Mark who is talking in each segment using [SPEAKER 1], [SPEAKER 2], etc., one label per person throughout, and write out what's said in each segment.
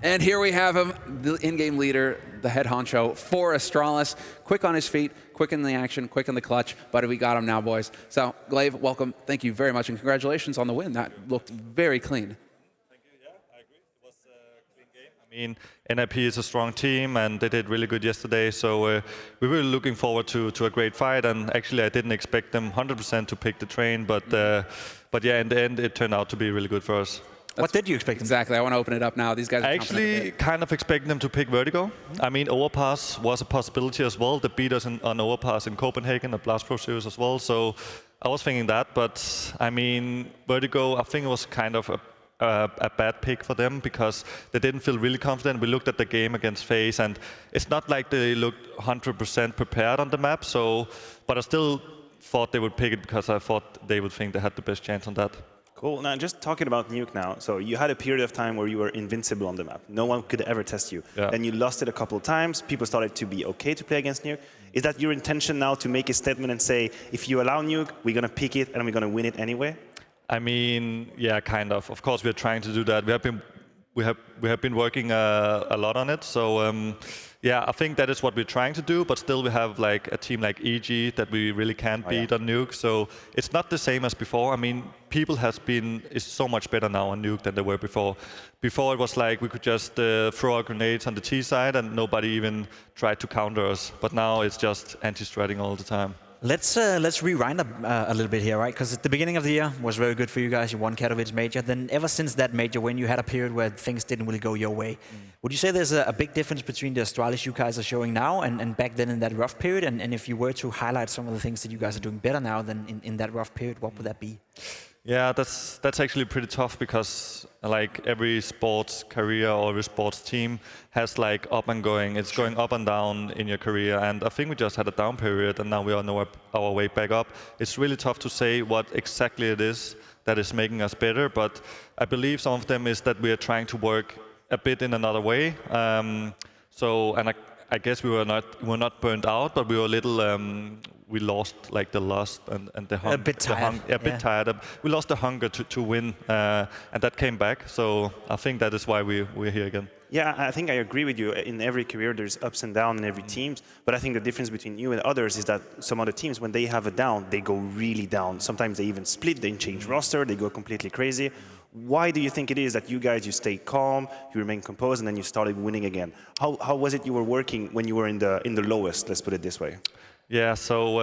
[SPEAKER 1] And here we have him, the in-game leader, the head honcho for Astralis. Quick on his feet, quick in the action, quick in the clutch, but we got him now, boys. So, gla1ve, welcome. Thank you very much, and congratulations on the win. That looked very clean.
[SPEAKER 2] Thank you. Yeah, I agree. It was a clean game. I mean, NIP is a strong team, and they did really good yesterday. So we're really looking forward to a great fight. And actually, I didn't expect them 100% to pick the train, but yeah, in the end, it turned out to be really good for us.
[SPEAKER 3] What did you expect?
[SPEAKER 1] Exactly. I want to open it up now. These guys are
[SPEAKER 2] I actually kind of expected them to pick Vertigo. I mean, Overpass was a possibility as well. They beat us on Overpass in Copenhagen at Blast Pro Series as well. So I was thinking that. But I mean, Vertigo, I think it was kind of a bad pick for them because they didn't feel really confident. We looked at the game against FaZe, and it's not like they looked 100% prepared on the map. So, but I still thought they would pick it because I thought they would think they had the best chance on that.
[SPEAKER 4] Cool. Now, just talking about Nuke now. So you had a period of time where you were invincible on the map. No one could ever test you.
[SPEAKER 2] Yeah.
[SPEAKER 4] Then you lost it a couple of times. People started to be okay to play against Nuke. Is that your intention now to make a statement and say, if you allow Nuke, we're going to pick it and we're going to win it anyway?
[SPEAKER 2] I mean, yeah, kind of. Of course, we're trying to do that. We have been working a lot on it. So yeah, I think that is what we're trying to do. But still, we have like a team like EG that we really can't beat on Nuke. So it's not the same as before. I mean, people is so much better now on Nuke than they were before. Before it was like we could just throw our grenades on the T side and nobody even tried to counter us. But now it's just anti-stratting all the time.
[SPEAKER 3] Let's rewind a little bit here, right? Because at the beginning of the year was very good for you guys. You won Katowice major. Then ever since that major win, you had a period where things didn't really go your way. Would you say there's a big difference between the Astralis you guys are showing now and back then in that rough period? And if you were to highlight some of the things that you guys are doing better now than in that rough period, what would that be?
[SPEAKER 2] Yeah, that's actually pretty tough because like every sports career or every sports team has like up and going. It's going up and down in your career, and I think we just had a down period and now we are on our way back up. It's really tough to say what exactly it is that is making us better, but I believe some of them is that we are trying to work a bit in another way. I guess we were not burned out, but we were a little. We lost like the lust and the hunger.
[SPEAKER 3] A bit tired.
[SPEAKER 2] A bit tired. We lost the hunger to win, and that came back. So I think that is why we're here again.
[SPEAKER 4] Yeah, I think I agree with you. In every career, there's ups and downs in every team. But I think the difference between you and others is that some other teams, when they have a down, they go really down. Sometimes they even split, they change roster, they go completely crazy. Why do you think it is that you guys, you stay calm, you remain composed, and then you started winning again? How was it you were working when you were in the lowest, let's put it this way?
[SPEAKER 2] Yeah, so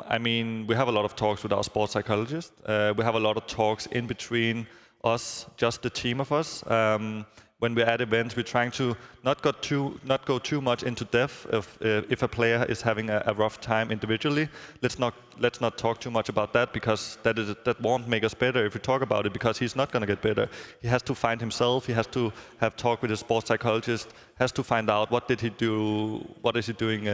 [SPEAKER 2] I mean, we have a lot of talks with our sports psychologist. We have a lot of talks in between us, just the team of us. When we're at events, we're trying to not go too much into depth. If a player is having a rough time individually, let's not talk too much about that because that won't make us better if we talk about it because he's not going to get better. He has to find himself. He has to have talk with his sports psychologist. Has to find out what did he do, what is he doing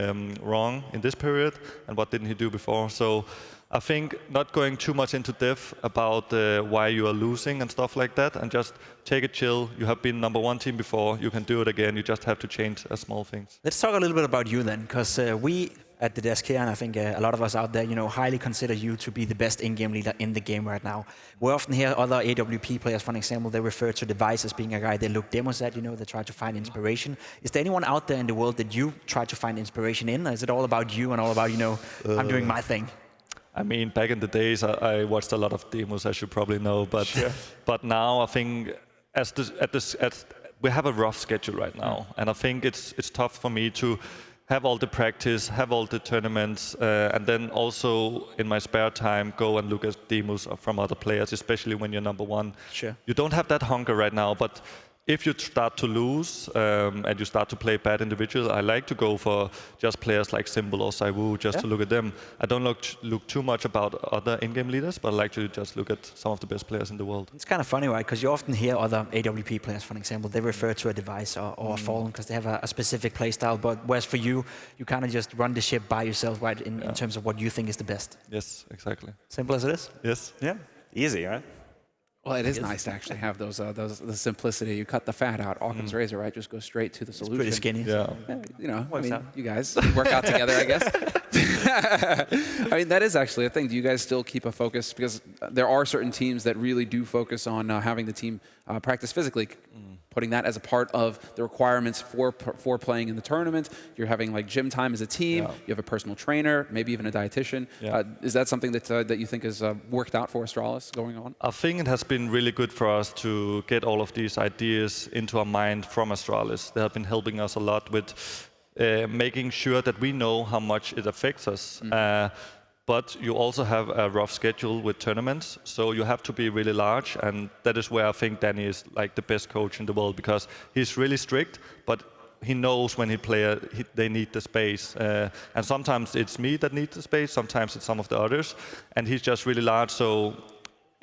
[SPEAKER 2] wrong in this period, and what didn't he do before. So I think not going too much into depth about why you are losing and stuff like that, and just take it chill. You have been #1 team before. You can do it again. You just have to change small things.
[SPEAKER 3] Let's talk a little bit about you then, because we at the desk here, and I think a lot of us out there, highly consider you to be the best in-game leader in the game right now. We often hear other AWP players, for example, they refer to device as being a guy they look demos at, they try to find inspiration. Is there anyone out there in the world that you try to find inspiration in? Or is it all about you and all about, I'm doing my thing?
[SPEAKER 2] I mean, back in the days, I watched a lot of demos, as you probably know. But sure. But now I think we have a rough schedule right now, and I think it's tough for me to have all the practice, have all the tournaments, and then also in my spare time go and look at demos from other players, especially when you're #1.
[SPEAKER 3] Sure.
[SPEAKER 2] You don't have that hunger right now, but if you start to lose and you start to play bad individuals, I like to go for just players like Symbol or ZywOo just to look at them. I don't look too much about other in-game leaders, but I like to just look at some of the best players in the world.
[SPEAKER 3] It's kind of funny, right? Because you often hear other AWP players, for example, they refer to a device or a Fallen because they have a specific playstyle. But whereas for you, you kind of just run the ship by yourself, right? In terms of what you think is the best.
[SPEAKER 2] Yes, exactly.
[SPEAKER 3] Simple as it is.
[SPEAKER 2] Yes.
[SPEAKER 4] Yeah. Easy, right?
[SPEAKER 1] Well, it is nice to actually have the simplicity. You cut the fat out. Occam's razor, right? Just go straight to the solution.
[SPEAKER 3] It's pretty skinny.
[SPEAKER 2] Yeah.
[SPEAKER 1] I mean, you guys work out together, I guess. I mean, that is actually a thing. Do you guys still keep a focus? Because there are certain teams that really do focus on having the team practice physically, putting that as a part of the requirements for playing in the tournament. You're having like gym time as a team.
[SPEAKER 2] Yeah.
[SPEAKER 1] You have a personal trainer, maybe even a dietitian.
[SPEAKER 2] Yeah.
[SPEAKER 1] Is that something that you think has worked out for Astralis going on?
[SPEAKER 2] I think it has been really good for us to get all of these ideas into our mind from Astralis. They have been helping us a lot with making sure that we know how much it affects us. But you also have a rough schedule with tournaments, so you have to be really large, and that is where I think Danny is like the best coach in the world, because he's really strict, but he knows when they need the space. And sometimes it's me that needs the space, sometimes it's some of the others, and he's just really large, so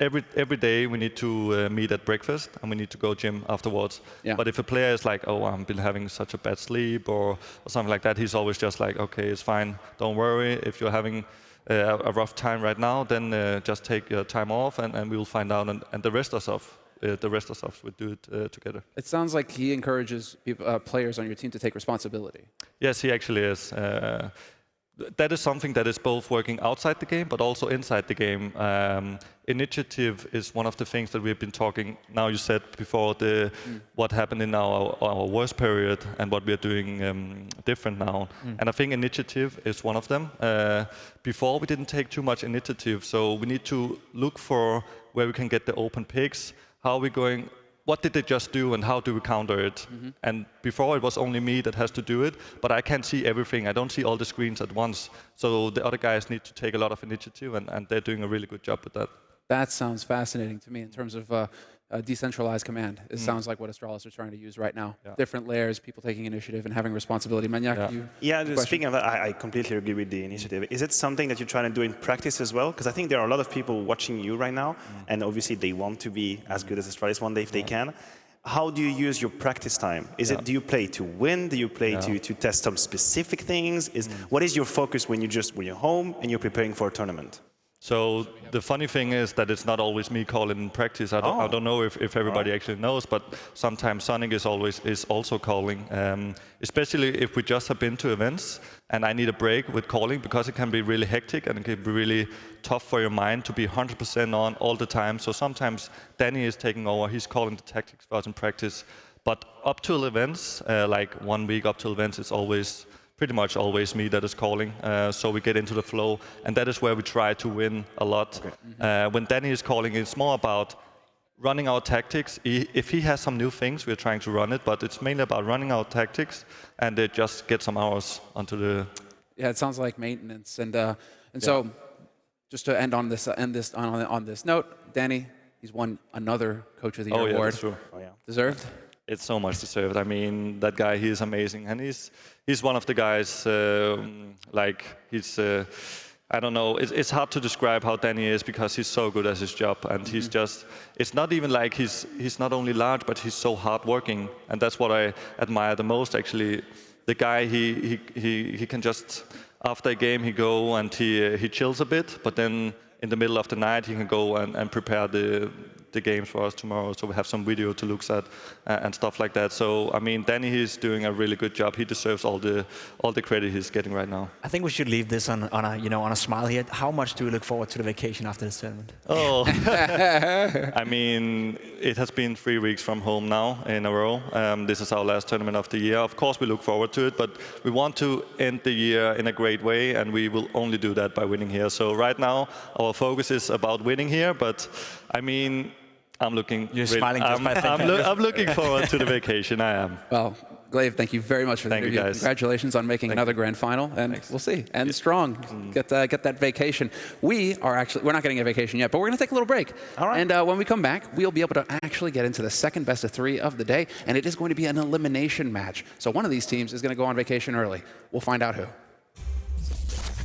[SPEAKER 2] every day we need to meet at breakfast and we need to go gym afterwards.
[SPEAKER 1] Yeah.
[SPEAKER 2] But if a player is like, oh, I've been having such a bad sleep or something like that, he's always just like, okay, it's fine, don't worry. If you're having a rough time right now, then just take your time off and we'll find out, and the rest of us will do it together.
[SPEAKER 1] It sounds like he encourages players on your team to take responsibility.
[SPEAKER 2] Yes, he actually is. That is something that is both working outside the game, but also inside the game. Initiative is one of the things that we've been talking. Now you said before what happened in our worst period and what we are doing different now. And I think initiative is one of them. Before we didn't take too much initiative, so we need to look for where we can get the open picks. How are we going? What did they just do and how do we counter it? And before it was only me that has to do it, but I can't see everything. I don't see all the screens at once. So the other guys need to take a lot of initiative, and they're doing a really good job with that.
[SPEAKER 1] That sounds fascinating to me in terms of decentralized command. It sounds like what Astralis are trying to use right now.
[SPEAKER 2] Yeah.
[SPEAKER 1] Different layers, people taking initiative and having responsibility. Maniac,
[SPEAKER 4] Speaking of that, I completely agree with the initiative. Is it something that you're trying to do in practice as well? Because I think there are a lot of people watching you right now, and obviously they want to be as good as Astralis one day if they can. How do you use your practice time? Do you play to win? Do you play to test some specific things? What is your focus when you're home and you're preparing for a tournament?
[SPEAKER 2] So the funny thing is that it's not always me calling in practice. I don't know if everybody actually knows, but sometimes Zonic is also calling, especially if we just have been to events and I need a break with calling, because it can be really hectic and it can be really tough for your mind to be 100% on all the time. So sometimes Danny is taking over. He's calling the tactics for us in practice. But up till events, like 1 week up till events, it's pretty much always me that is calling, so we get into the flow, and that is where we try to win a lot. Okay. When Danny is calling, it's more about running our tactics. If he has some new things, we're trying to run it, but it's mainly about running our tactics and just get some hours onto the...
[SPEAKER 1] Yeah, it sounds like maintenance. So, just to end on this note, Danny, he's won another Coach of the Year award.
[SPEAKER 2] That's true.
[SPEAKER 1] Deserved?
[SPEAKER 2] It's so much deserved. I mean, that guy, he is amazing. And he's one of the guys, I don't know, it's hard to describe how Danny is, because he's so good at his job. And he's just, it's not even like he's not only large, but he's so hardworking. And that's what I admire the most, actually. The guy, he can just, after a game, he go and he chills a bit, but then in the middle of the night, he can go and prepare the games for us tomorrow, so we have some video to look at and stuff like that. So I mean, Danny, he's doing a really good job. He deserves all the credit he's getting right now.
[SPEAKER 3] I think we should leave this on a smile here. How much do you look forward to the vacation after this tournament?
[SPEAKER 2] Oh, I mean, it has been 3 weeks from home now in a row. This is our last tournament of the year. Of course, we look forward to it, but we want to end the year in a great way, and we will only do that by winning here. So right now, our focus is about winning here, but I mean, I'm looking.
[SPEAKER 3] You're smiling just by thinking.
[SPEAKER 2] I'm looking forward to the vacation. I am.
[SPEAKER 1] Well, gla1ve, thank you very much for the interview. Congratulations on making another grand final, and we'll see. And strong. Get that vacation. We're not getting a vacation yet, but we're going to take a little break.
[SPEAKER 4] All right.
[SPEAKER 1] And when we come back, we'll be able to actually get into the second best of 3 of the day, and it is going to be an elimination match. So one of these teams is going to go on vacation early. We'll find out who.